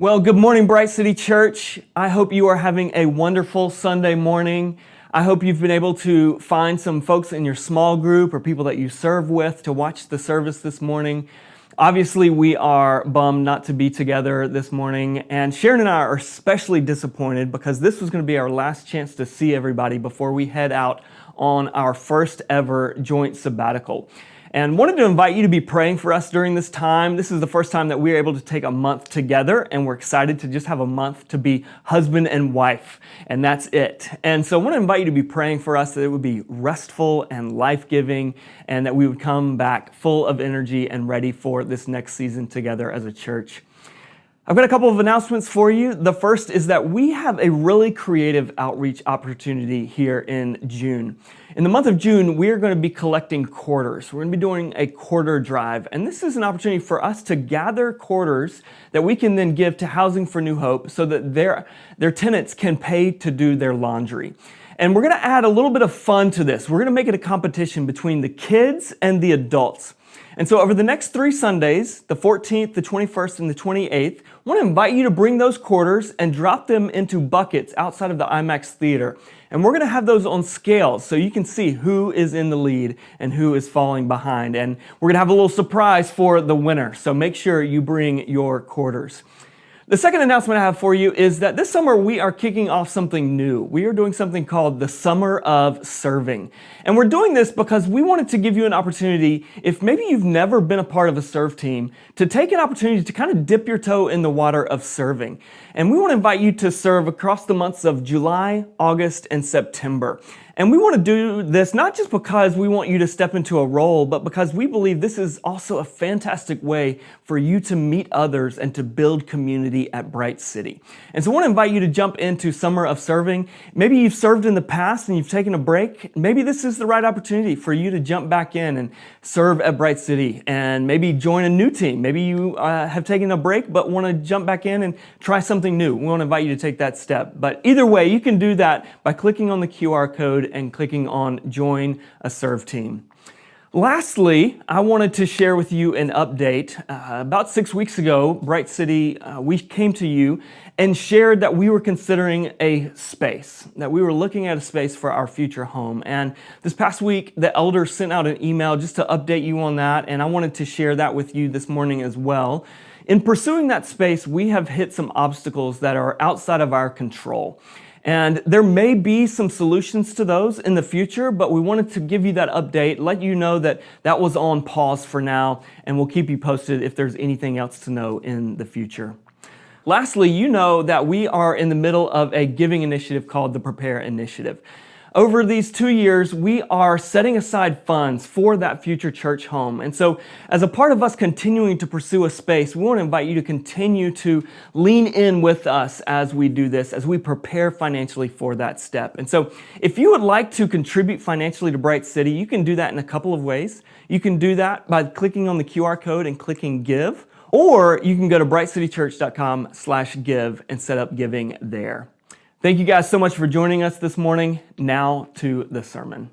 Well, good morning, Bright City Church. I hope you are having a wonderful Sunday morning. I hope you've been able to find some folks in your small group or people that you serve with to watch the service this morning. Obviously, we are bummed not to be together this morning, and Sharon and I are especially disappointed because this was going to be our last chance to see everybody before we head out on our first ever joint sabbatical. And wanted to invite you to be praying for us during this time. This is the first time that we're able to take a month together, and we're excited to just have a month to be husband and wife, and that's it. And so I want to invite you to be praying for us that it would be restful and life-giving, and that we would come back full of energy and ready for this next season together as a church. I've got a couple of announcements for you. The first is that we have a really creative outreach opportunity here in June. In the month of June, we are going to be collecting quarters. We're going to be doing a quarter drive, and this is an opportunity for us to gather quarters that we can then give to Housing for New Hope so that their tenants can pay to do their laundry. And we're going to add a little bit of fun to this. We're going to make it a competition between the kids and the adults. And so over the next 3 Sundays, the 14th, the 21st, and the 28th, I want to invite you to bring those quarters and drop them into buckets outside of the IMAX theater. And we're going to have those on scales so you can see who is in the lead and who is falling behind. And we're going to have a little surprise for the winner. So make sure you bring your quarters. The second announcement I have for you is that this summer we are kicking off something new. We are doing something called the Summer of Serving. And we're doing this because we wanted to give you an opportunity, if maybe you've never been a part of a serve team, to take an opportunity to kind of dip your toe in the water of serving. And we want to invite you to serve across the months of July, August, and September. And we want to do this not just because we want you to step into a role, but because we believe this is also a fantastic way for you to meet others and to build community at Bright City. And so I want to invite you to jump into Summer of Serving. Maybe you've served in the past and you've taken a break. Maybe this is the right opportunity for you to jump back in and serve at Bright City and maybe join a new team. Maybe you have taken a break but want to jump back in and try something new. We want to invite you to take that step. But either way, you can do that by clicking on the QR code and clicking on Join a Serve Team. Lastly, I wanted to share with you an update. About 6 weeks ago, Bright City, we came to you and shared that we were considering a space, that we were looking at a space for our future home. And this past week, the elders sent out an email just to update you on that, and I wanted to share that with you this morning as well. In pursuing that space, we have hit some obstacles that are outside of our control. And there may be some solutions to those in the future, but we wanted to give you that update, let you know that that was on pause for now, and we'll keep you posted if there's anything else to know in the future. Lastly, you know that we are in the middle of a giving initiative called the Prepare Initiative. Over these 2 years, we are setting aside funds for that future church home. And so as a part of us continuing to pursue a space, we want to invite you to continue to lean in with us as we do this, as we prepare financially for that step. And so if you would like to contribute financially to Bright City, you can do that in a couple of ways. You can do that by clicking on the QR code and clicking Give, or you can go to brightcitychurch.com/give and set up giving there. Thank you guys so much for joining us this morning. Now to the sermon.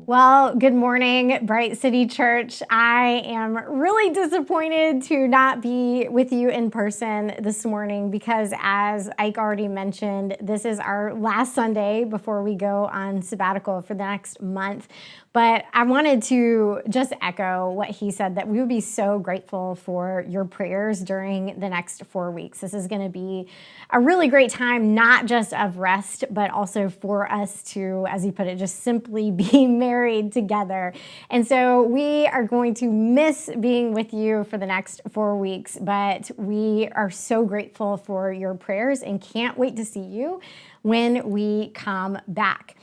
Well, good morning, Bright City Church. I am really disappointed to not be with you in person this morning because, as Ike already mentioned, this is our last Sunday before we go on sabbatical for the next month. But I wanted to just echo what he said, that we would be so grateful for your prayers during the next 4 weeks. This is going to be a really great time, not just of rest, but also for us to, as he put it, just simply be married together. And so we are going to miss being with you for the next 4 weeks, but we are so grateful for your prayers and can't wait to see you when we come back.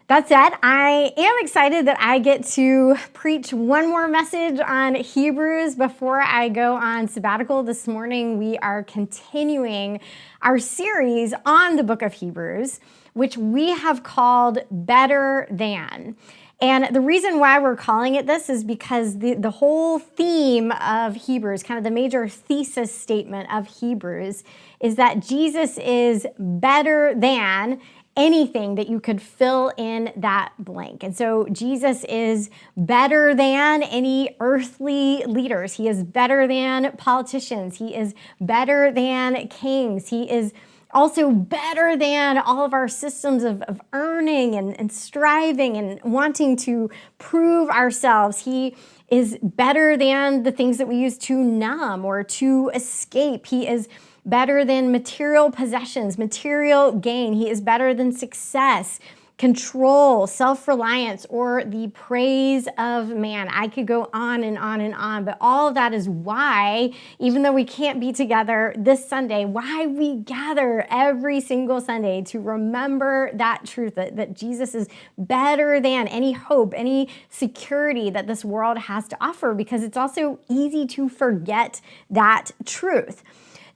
That said, I am excited that I get to preach one more message on Hebrews before I go on sabbatical. This morning, we are continuing our series on the book of Hebrews, which we have called Better Than. And the reason why we're calling it this is because the whole theme of Hebrews, kind of the major thesis statement of Hebrews, is that Jesus is better than anything that you could fill in that blank. And so Jesus is better than any earthly leaders. He is better than politicians. He is better than kings. He is also better than all of our systems of earning and striving and wanting to prove ourselves. He is better than the things that we use to numb or to escape. He is better than material possessions, material gain. He is better than success, control, self-reliance, or the praise of man. I could go on and on and on, but all of that is why, even though we can't be together this Sunday, why we gather every single Sunday to remember that truth, that Jesus is better than any hope, any security that this world has to offer, because it's also easy to forget that truth.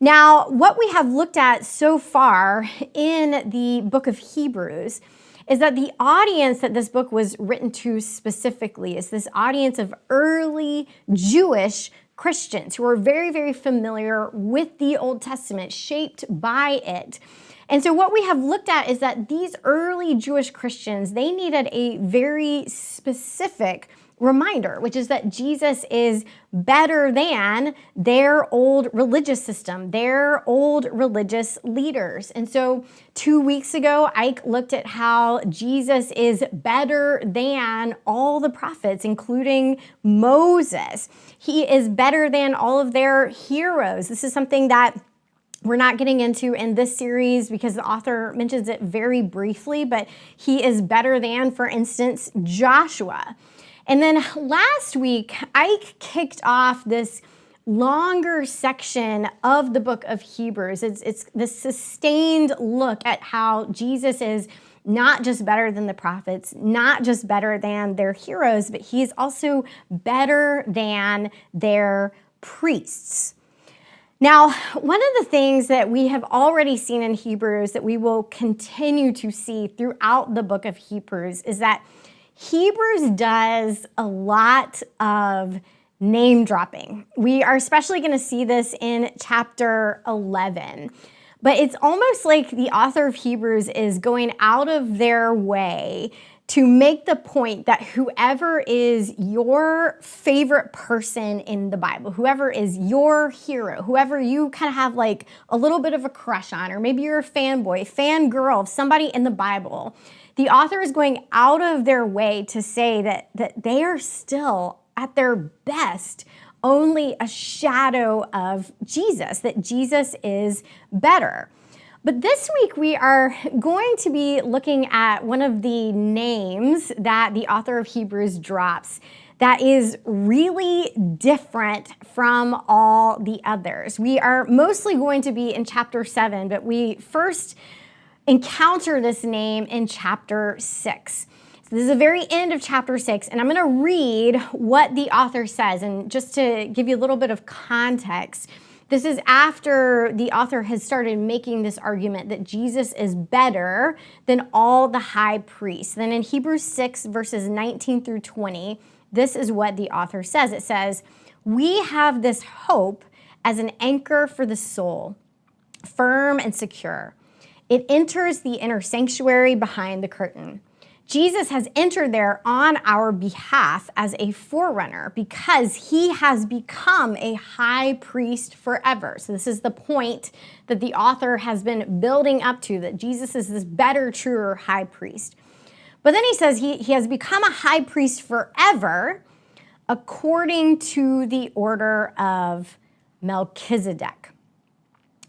Now, what we have looked at so far in the book of Hebrews is that the audience that this book was written to specifically is this audience of early Jewish Christians who are very, very familiar with the Old Testament, shaped by it. And so what we have looked at is that these early Jewish Christians, they needed a very specific reminder, which is that Jesus is better than their old religious system, their old religious leaders. And so 2 weeks ago, Ike looked at how Jesus is better than all the prophets, including Moses. He is better than all of their heroes. This is something that we're not getting into in this series because the author mentions it very briefly, but he is better than, for instance, Joshua. And then last week, Ike kicked off this longer section of the book of Hebrews. It's this sustained look at how Jesus is not just better than the prophets, not just better than their heroes, but he is also better than their priests. Now, one of the things that we have already seen in Hebrews that we will continue to see throughout the book of Hebrews is that Hebrews does a lot of name dropping. We are especially going to see this in chapter 11. But it's almost like the author of Hebrews is going out of their way to make the point that whoever is your favorite person in the Bible, whoever is your hero, whoever you kind of have like a little bit of a crush on, or maybe you're a fanboy, fangirl of somebody in the Bible, the author is going out of their way to say that they are still, at their best, only a shadow of Jesus, that Jesus is better. But this week we are going to be looking at one of the names that the author of Hebrews drops that is really different from all the others. We are mostly going to be in chapter 7, but we first encounter this name in chapter 6. So this is the very end of chapter 6, and I'm going to read what the author says. And just to give you a little bit of context, this is after the author has started making this argument that Jesus is better than all the high priests. Then in Hebrews 6, verses 19 through 20, this is what the author says. It says, "We have this hope as an anchor for the soul, firm and secure. It enters the inner sanctuary behind the curtain. Jesus has entered there on our behalf as a forerunner because he has become a high priest forever." So this is the point that the author has been building up to, that Jesus is this better, truer high priest. But then he says he has become a high priest forever according to the order of Melchizedek.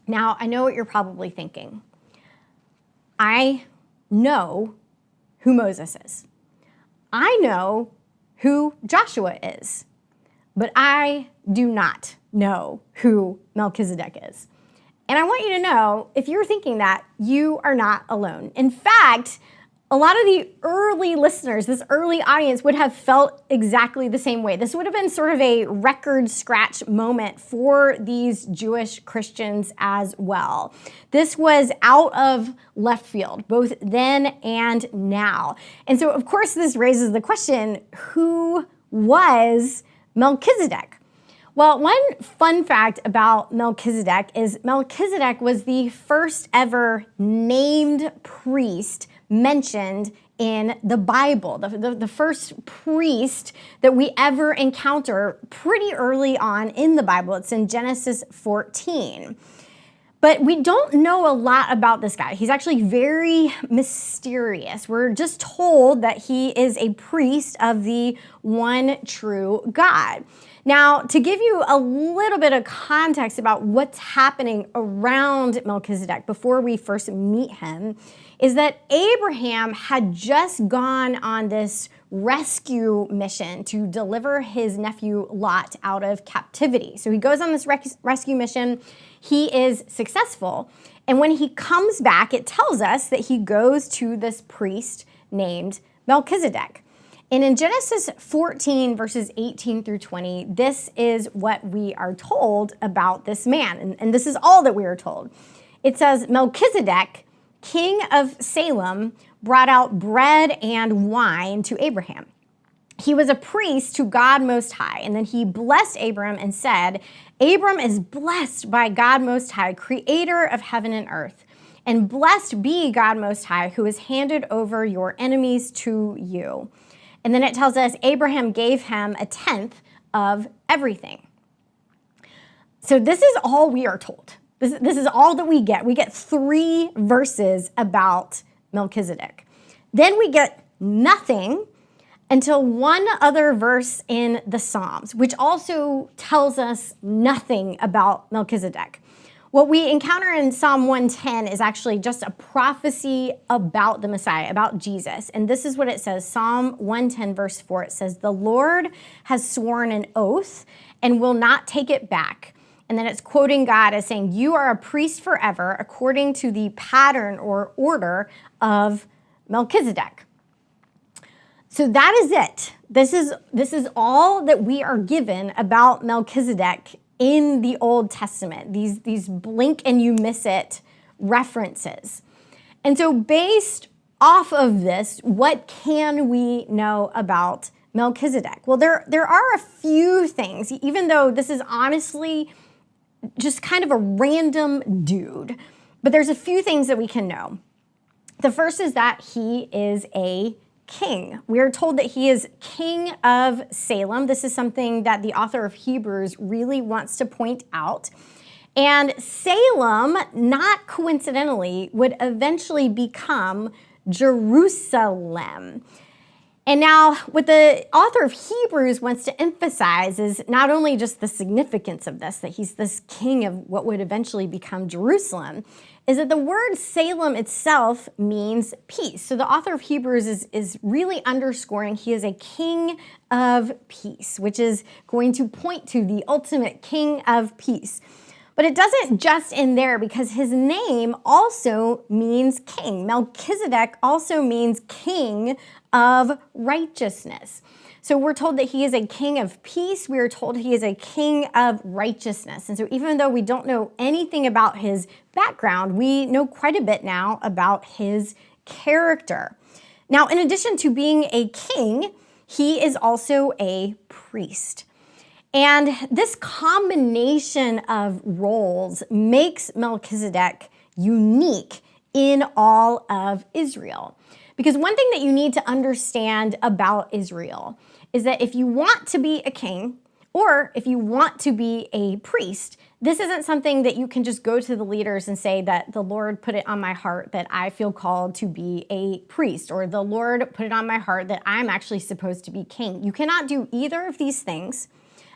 Now, I know what you're probably thinking. I know who Moses is. I know who Joshua is, but I do not know who Melchizedek is. And I want you to know, if you're thinking that, you are not alone. In fact, a lot of the early listeners, this early audience, would have felt exactly the same way. This would have been sort of a record scratch moment for these Jewish Christians as well. This was out of left field, both then and now. And so, of course, this raises the question, who was Melchizedek? Well, one fun fact about Melchizedek is Melchizedek was the first ever named priest mentioned in the Bible, the first priest that we ever encounter pretty early on in the Bible. It's in Genesis 14. But we don't know a lot about this guy. He's actually very mysterious. We're just told that he is a priest of the one true God. Now, to give you a little bit of context about what's happening around Melchizedek before we first meet him, is that Abraham had just gone on this rescue mission to deliver his nephew Lot out of captivity. So he goes on this rescue mission. He is successful. And when he comes back, it tells us that he goes to this priest named Melchizedek. And in Genesis 14, verses 18 through 20, this is what we are told about this man. And this is all that we are told. It says, Melchizedek, king of Salem, brought out bread and wine to Abraham. He was a priest to God Most High. And then he blessed Abram and said, Abram is blessed by God Most High, creator of heaven and earth. And blessed be God Most High, who has handed over your enemies to you. And then it tells us Abraham gave him a tenth of everything. So this is all we are told. This is all that we get. We get 3 verses about Melchizedek. Then we get nothing until one other verse in the Psalms, which also tells us nothing about Melchizedek. What we encounter in Psalm 110 is actually just a prophecy about the Messiah, about Jesus. And this is what it says, Psalm 110, verse 4. It says, the Lord has sworn an oath and will not take it back. And then it's quoting God as saying, you are a priest forever according to the pattern or order of Melchizedek. So that is it. This is all that we are given about Melchizedek in the Old Testament, these blink and you miss it references. And so based off of this, what can we know about Melchizedek? Well, there are a few things, even though this is honestly just kind of a random dude, but there's a few things that we can know. The first is that he is a king. We are told that he is king of Salem. This is something that the author of Hebrews really wants to point out. And Salem, not coincidentally, would eventually become Jerusalem. And now what the author of Hebrews wants to emphasize is not only just the significance of this, that he's this king of what would eventually become Jerusalem, is that the word Salem itself means peace. So the author of Hebrews is really underscoring he is a king of peace, which is going to point to the ultimate king of peace. But it doesn't just end there, because his name also means king. Melchizedek also means king of righteousness. So we're told that he is a king of peace. We are told he is a king of righteousness. And so even though we don't know anything about his background, we know quite a bit now about his character. Now, in addition to being a king, he is also a priest. And this combination of roles makes Melchizedek unique in all of Israel. Because one thing that you need to understand about Israel is that if you want to be a king, or if you want to be a priest, this isn't something that you can just go to the leaders and say that the Lord put it on my heart that I feel called to be a priest, or the Lord put it on my heart that I'm actually supposed to be king. You cannot do either of these things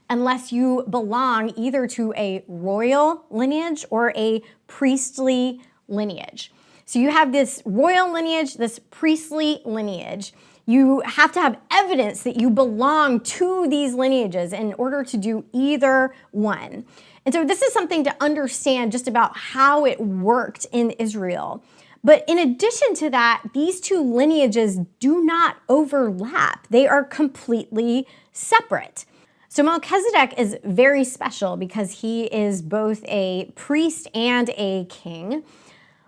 unless you belong either to a royal lineage or a priestly lineage. So you have this royal lineage, this priestly lineage. You have to have evidence that you belong to these lineages in order to do either one. And so this is something to understand just about how it worked in Israel. But in addition to that, these two lineages do not overlap. They are completely separate. So Melchizedek is very special because he is both a priest and a king.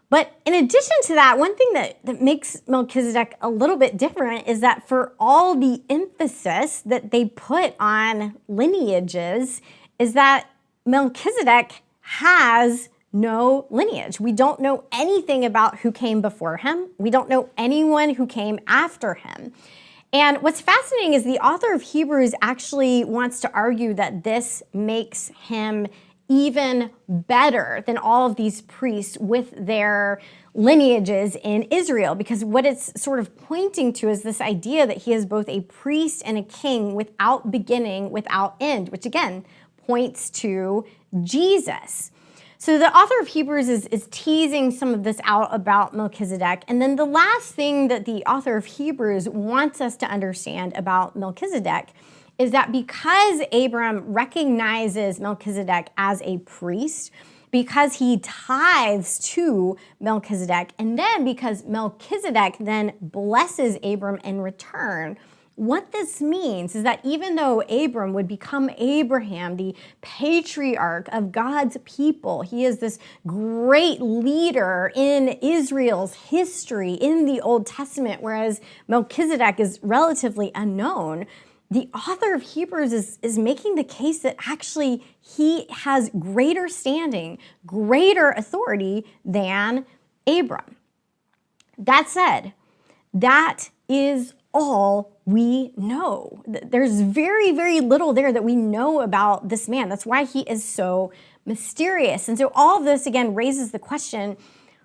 But in addition to that, one thing that makes Melchizedek a little bit different is that for all the emphasis that they put on lineages is that Melchizedek has no lineage. We don't know anything about who came before him. We don't know anyone who came after him. And what's fascinating is the author of Hebrews actually wants to argue that this makes him even better than all of these priests with their lineages in Israel, because what it's sort of pointing to is this idea that he is both a priest and a king without beginning, without end, which again points to Jesus. So the author of Hebrews is teasing some of this out about Melchizedek. And then the last thing that the author of Hebrews wants us to understand about Melchizedek is that because Abram recognizes Melchizedek as a priest, because he tithes to Melchizedek, and then because Melchizedek then blesses Abram in return, what this means is that even though Abram would become Abraham, the patriarch of God's people, he is this great leader in Israel's history in the Old Testament, whereas Melchizedek is relatively unknown. The author of Hebrews is making the case that actually he has greater standing, greater authority than Abram. That said, that is all we know. There's very, very little there that we know about this man. That's why he is so mysterious. And so all of this, again, raises the question,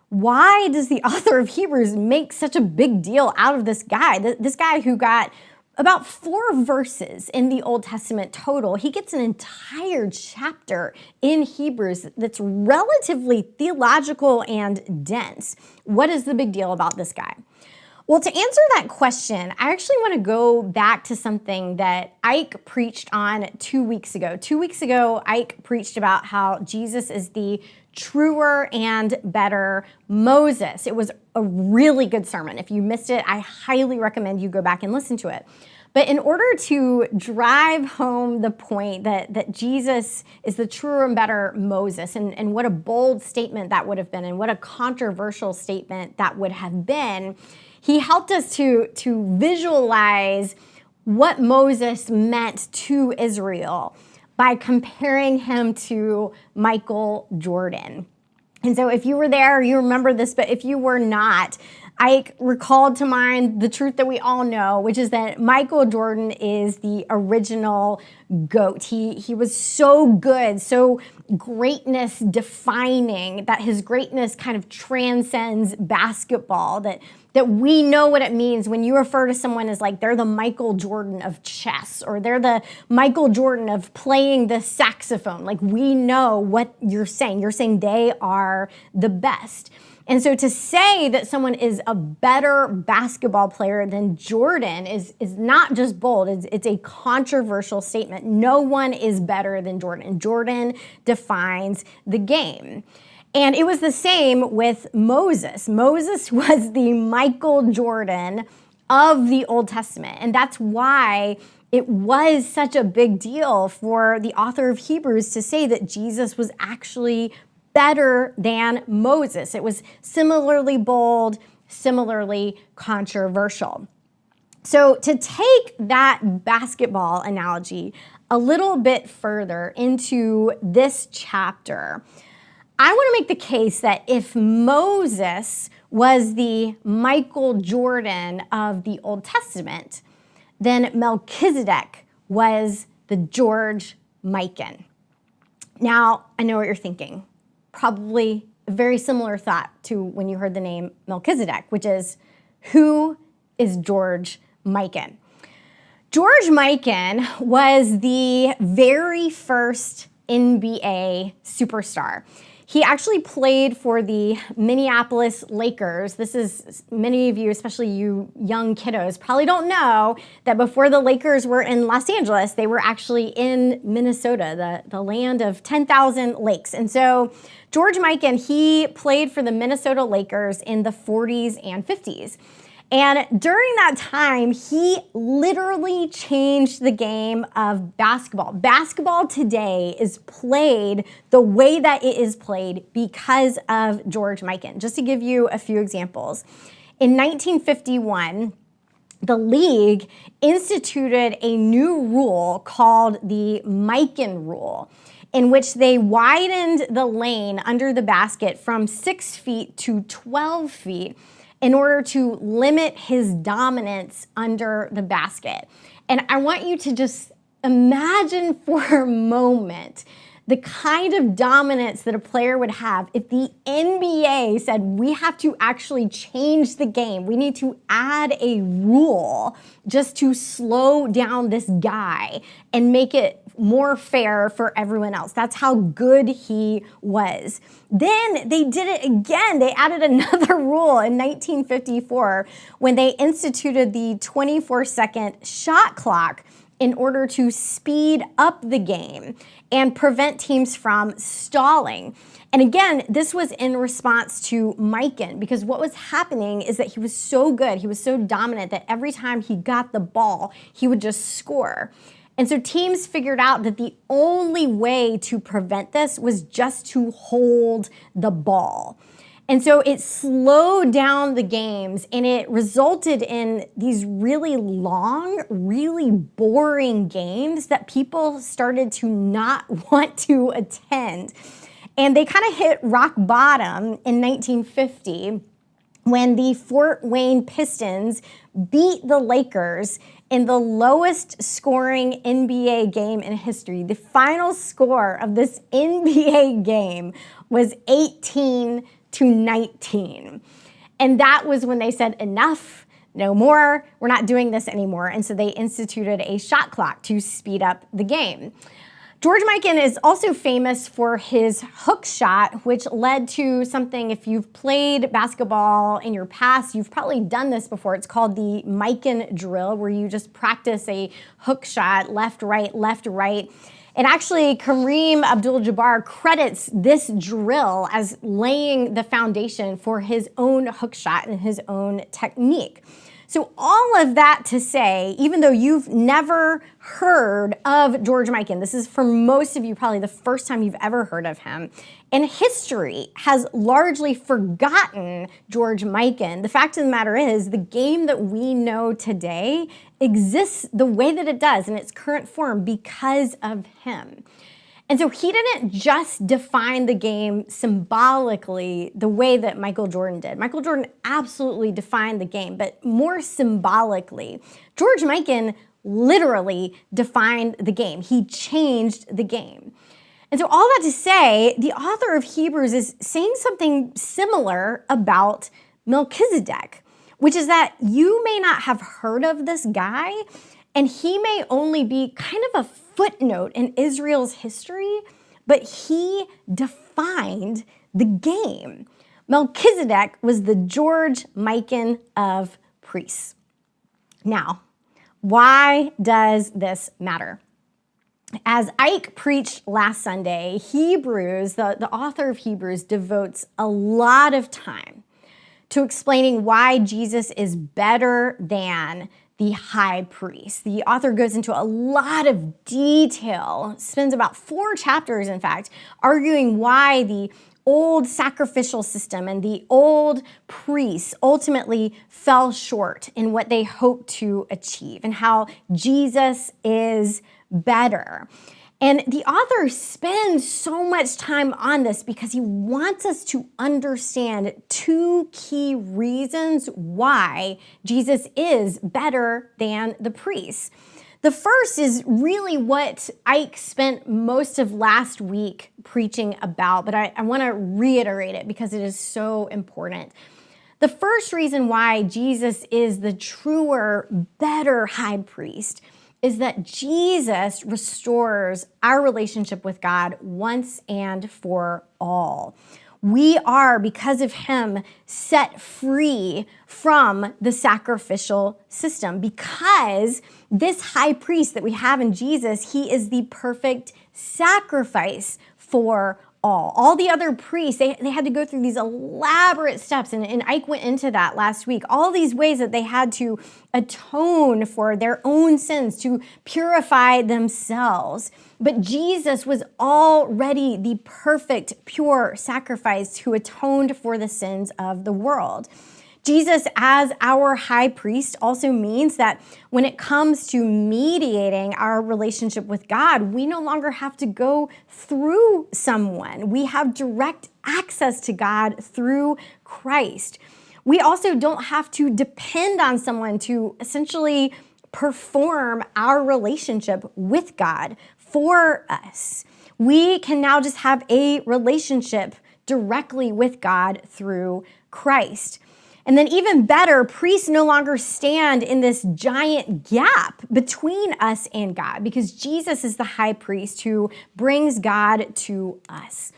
why does the author of Hebrews make such a big deal out of this guy? This guy who got about 4 verses in the Old Testament total. He gets an entire chapter in Hebrews that's relatively theological and dense. What is the big deal about this guy? Well, to answer that question, I actually want to go back to something that Ike preached on 2 weeks ago. 2 weeks ago, Ike preached about how Jesus is the truer and better Moses. It was a really good sermon. If you missed it, I highly recommend you go back and listen to it. But in order to drive home the point that Jesus is the truer and better Moses, and what a bold statement that would have been, and what a controversial statement that would have been, he helped us to visualize what Moses meant to Israel by comparing him to Michael Jordan. And so if you were there, you remember this, but if you were not, I recalled to mind the truth that we all know, which is that Michael Jordan is the original GOAT. He was so good, so greatness defining, that his greatness kind of transcends basketball, that we know what it means when you refer to someone as like they're the Michael Jordan of chess, or they're the Michael Jordan of playing the saxophone. Like, we know what you're saying. You're saying they are the best. And so to say that someone is a better basketball player than Jordan is not just bold, it's a controversial statement. No one is better than Jordan. Jordan defines the game. And it was the same with Moses. Moses was the Michael Jordan of the Old Testament. And that's why it was such a big deal for the author of Hebrews to say that Jesus was actually better than Moses. It was similarly bold, similarly controversial. So to take that basketball analogy a little bit further into this chapter, I want to make the case that if Moses was the Michael Jordan of the Old Testament, then Melchizedek was the George Mikan. Now, I know what you're thinking. Probably a very similar thought to when you heard the name Melchizedek, which is, who is George Mikan? George Mikan was the very first NBA superstar. He actually played for the Minneapolis Lakers. This is, many of you, especially you young kiddos, probably don't know that before the Lakers were in Los Angeles, they were actually in Minnesota, the land of 10,000 lakes. And so George Mikan, he played for the Minnesota Lakers in the 40s and 50s. And during that time, he literally changed the game of basketball. Basketball today is played the way that it is played because of George Mikan. Just to give you a few examples. In 1951, the league instituted a new rule called the Mikan rule, in which they widened the lane under the basket from 6 feet to 12 feet in order to limit his dominance under the basket. And I want you to just imagine for a moment the kind of dominance that a player would have if the NBA said, we have to actually change the game. We need to add a rule just to slow down this guy and make it more fair for everyone else. That's how good he was. Then they did it again. They added another rule in 1954 when they instituted the 24-second shot clock in order to speed up the game and prevent teams from stalling. And again, this was in response to Mikan, because what was happening is that he was so good, he was so dominant that every time he got the ball, he would just score. And so teams figured out that the only way to prevent this was just to hold the ball. And so it slowed down the games, and it resulted in these really long, really boring games that people started to not want to attend. And they kind of hit rock bottom in 1950 when the Fort Wayne Pistons beat the Lakers in the lowest scoring NBA game in history. The final score of this NBA game was 18-19. And that was when they said, enough, no more, we're not doing this anymore. And so they instituted a shot clock to speed up the game. George Mikan is also famous for his hook shot, which led to something, if you've played basketball in your past, you've probably done this before. It's called the Mikan drill, where you just practice a hook shot, left, right, left, right. And actually, Kareem Abdul-Jabbar credits this drill as laying the foundation for his own hook shot and his own technique. So all of that to say, even though you've never heard of George Mikan, this is for most of you probably the first time you've ever heard of him, and history has largely forgotten George Mikan. The fact of the matter is, the game that we know today exists the way that it does in its current form because of him. And so he didn't just define the game symbolically the way that Michael Jordan did. Michael Jordan absolutely defined the game, but more symbolically. George Mikan literally defined the game. He changed the game. And so all that to say, the author of Hebrews is saying something similar about Melchizedek, which is that you may not have heard of this guy, and he may only be kind of a footnote in Israel's history, but he defined the game. Melchizedek was the George Mikan of priests. Now, why does this matter? As Ike preached last Sunday, Hebrews, the author of Hebrews, devotes a lot of time to explaining why Jesus is better than the high priest. The author goes into a lot of detail, spends about 4 chapters, in fact, arguing why the old sacrificial system and the old priests ultimately fell short in what they hoped to achieve, and how Jesus is better. And the author spends so much time on this because he wants us to understand 2 key reasons why Jesus is better than the priests. The first is really what Ike spent most of last week preaching about, but I want to reiterate it because it is so important. The first reason why Jesus is the truer, better high priest is that Jesus restores our relationship with God once and for all. We are, because of him, set free from the sacrificial system, because this high priest that we have in Jesus, he is the perfect sacrifice for all the other priests, they had to go through these elaborate steps, and Ike went into that last week. All these ways that they had to atone for their own sins, to purify themselves. But Jesus was already the perfect, pure sacrifice who atoned for the sins of the world. Jesus as our high priest also means that when it comes to mediating our relationship with God, we no longer have to go through someone. We have direct access to God through Christ. We also don't have to depend on someone to essentially perform our relationship with God for us. We can now just have a relationship directly with God through Christ. And then even better, priests no longer stand in this giant gap between us and God because Jesus is the high priest who brings God to us.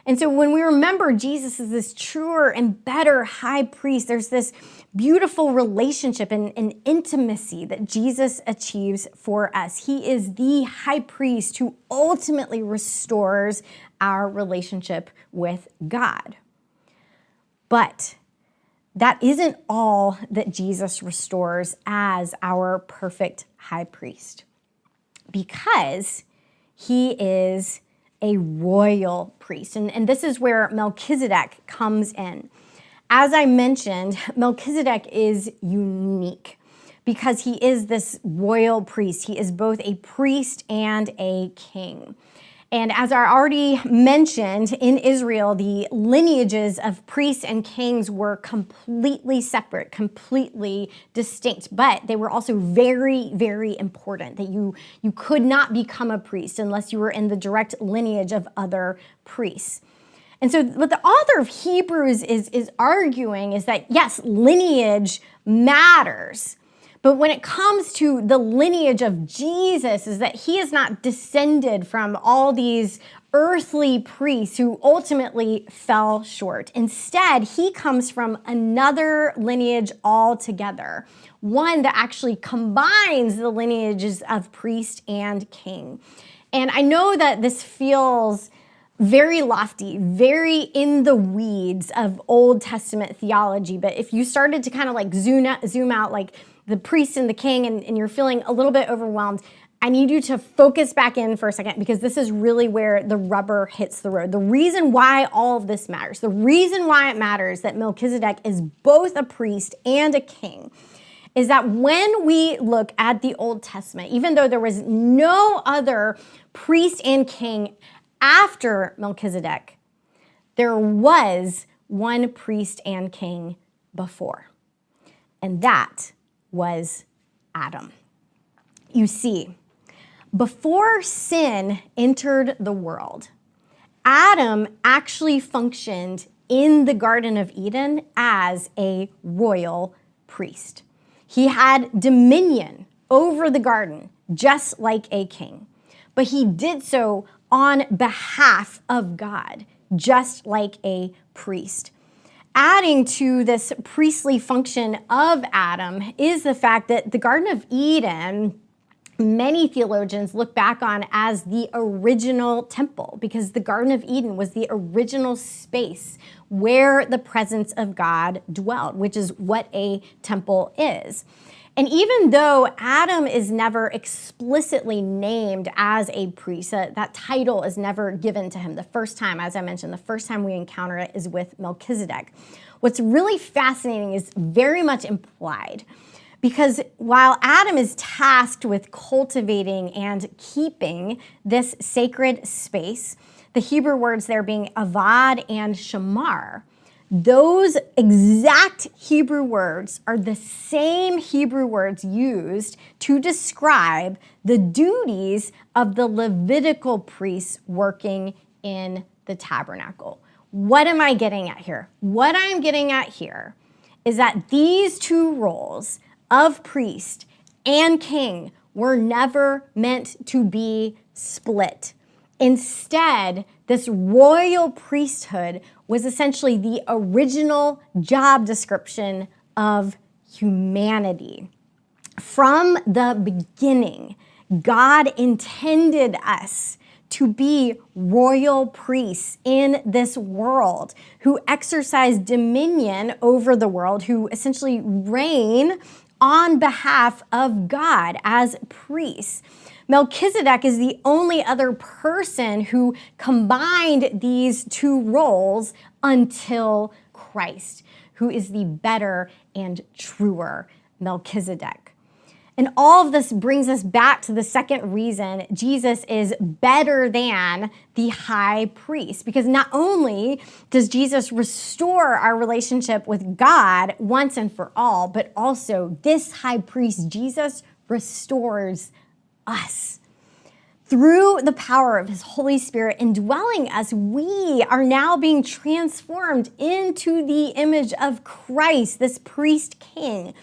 And so when we remember Jesus as this truer and better high priest, there's this beautiful relationship and intimacy that Jesus achieves for us. He is the high priest who ultimately restores our relationship with God. But that isn't all that Jesus restores as our perfect high priest, because he is a royal priest. And this is where Melchizedek comes in. As I mentioned, Melchizedek is unique because he is this royal priest. He is both a priest and a king. And as I already mentioned, in Israel, the lineages of priests and kings were completely separate, completely distinct, but they were also very, very important, that you could not become a priest unless you were in the direct lineage of other priests. And so what the author of Hebrews is arguing is that, yes, lineage matters. But when it comes to the lineage of Jesus, is that he is not descended from all these earthly priests who ultimately fell short. Instead, he comes from another lineage altogether, one that actually combines the lineages of priest and king. And I know that this feels very lofty, very in the weeds of Old Testament theology, but if you started to kind of like zoom out like the priest and the king, and you're feeling a little bit overwhelmed, I need you to focus back in for a second, because this is really where the rubber hits the road. The reason why all of this matters, the reason why it matters that Melchizedek is both a priest and a king, is that when we look at the Old Testament, even though there was no other priest and king after Melchizedek, there was one priest and king before, and that was Adam. You see, before sin entered the world, Adam actually functioned in the Garden of Eden as a royal priest. He had dominion over the garden, just like a king, but he did so on behalf of God, just like a priest. Adding to this priestly function of Adam is the fact that the Garden of Eden, many theologians look back on as the original temple, because the Garden of Eden was the original space where the presence of God dwelled, which is what a temple is. And even though Adam is never explicitly named as a priest, that title is never given to him. The first time, as I mentioned, the first time we encounter it is with Melchizedek. What's really fascinating is very much implied, because while Adam is tasked with cultivating and keeping this sacred space, the Hebrew words there being avad and shamar, those exact Hebrew words are the same Hebrew words used to describe the duties of the Levitical priests working in the tabernacle. What am I getting at here? What I'm getting at here is that these two roles of priest and king were never meant to be split. Instead, this royal priesthood was essentially the original job description of humanity. From the beginning, God intended us to be royal priests in this world who exercise dominion over the world, who essentially reign on behalf of God as priests. Melchizedek is the only other person who combined these two roles until Christ. who is the better and truer Melchizedek. And all of this brings us back to the second reason Jesus is better than the high priest. Because not only does Jesus restore our relationship with God once and for all, but also this high priest, Jesus, restores us. Through the power of his Holy Spirit indwelling us, we are now being transformed into the image of Christ, this priest king.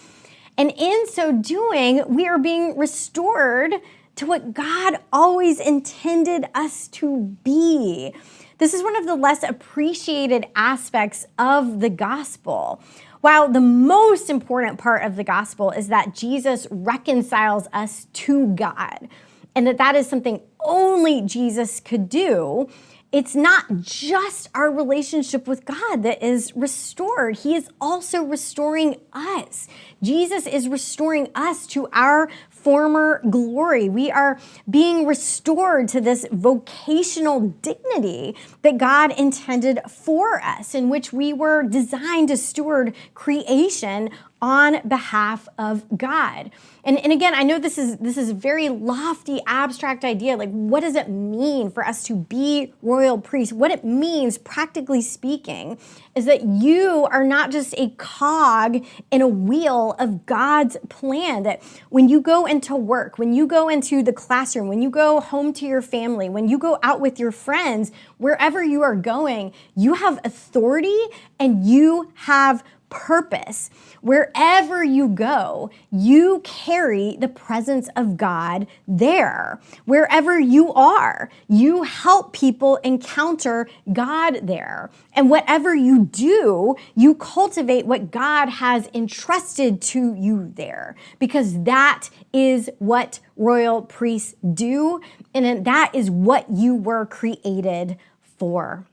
And in so doing, we are being restored to what God always intended us to be. This is one of the less appreciated aspects of the gospel. While the most important part of the gospel is that Jesus reconciles us to God, and that is something only Jesus could do, it's not just our relationship with God that is restored. He is also restoring us. Jesus is restoring us to our former glory. We are being restored to this vocational dignity that God intended for us, in which we were designed to steward creation on behalf of God. And again, I know this is a very lofty, abstract idea. Like, what does it mean for us to be royal priests? What it means, practically speaking, is that you are not just a cog in a wheel of God's plan. That when you go into work, when you go into the classroom, when you go home to your family, when you go out with your friends, wherever you are going, you have authority and you have purpose. Wherever you go, you carry the presence of God there. Wherever you are, you help people encounter God there. And whatever you do, you cultivate what God has entrusted to you there, because that is what royal priests do, and that is what you were created for.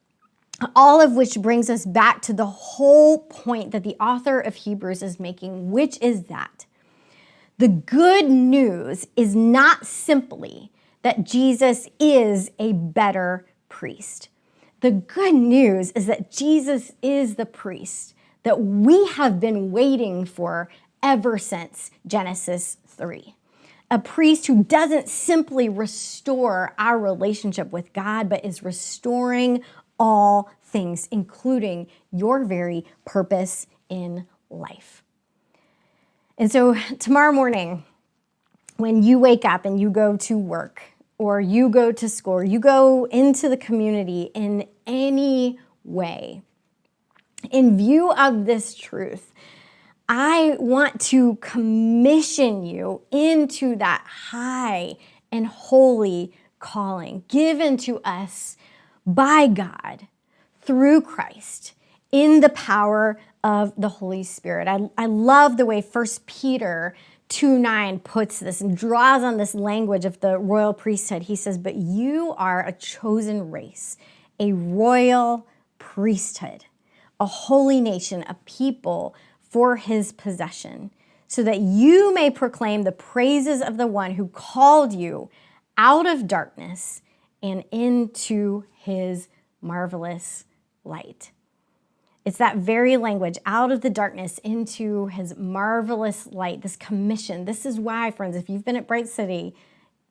All of which brings us back to the whole point that the author of Hebrews is making, which is that the good news is not simply that Jesus is a better priest. The good news is that Jesus is the priest that we have been waiting for ever since Genesis 3. A priest who doesn't simply restore our relationship with God, but is restoring all things, including your very purpose in life. And so tomorrow morning, when you wake up and you go to work, or you go to school, or you go into the community in any way, in view of this truth, I want to commission you into that high and holy calling given to us by God through Christ in the power of the Holy Spirit. I love the way 1 Peter 2:9 puts this and draws on this language of the royal priesthood. He says, "But you are a chosen race, a royal priesthood, a holy nation, a people for his possession, so that you may proclaim the praises of the one who called you out of darkness and into his marvelous light." It's that very language, out of the darkness into his marvelous light, this commission. This is why, friends, if you've been at Bright City,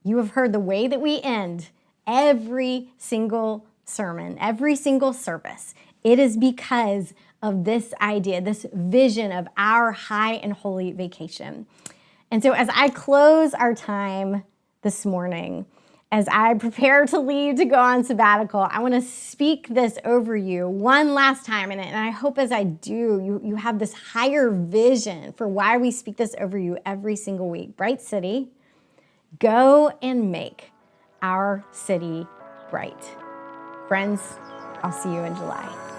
you have heard the way that we end every single sermon, every single service. It is because of this idea, this vision of our high and holy vacation. And so as I close our time this morning, as I prepare to leave to go on sabbatical, I want to speak this over you one last time. And I hope as I do, you have this higher vision for why we speak this over you every single week. Bright City, go and make our city bright. Friends, I'll see you in July.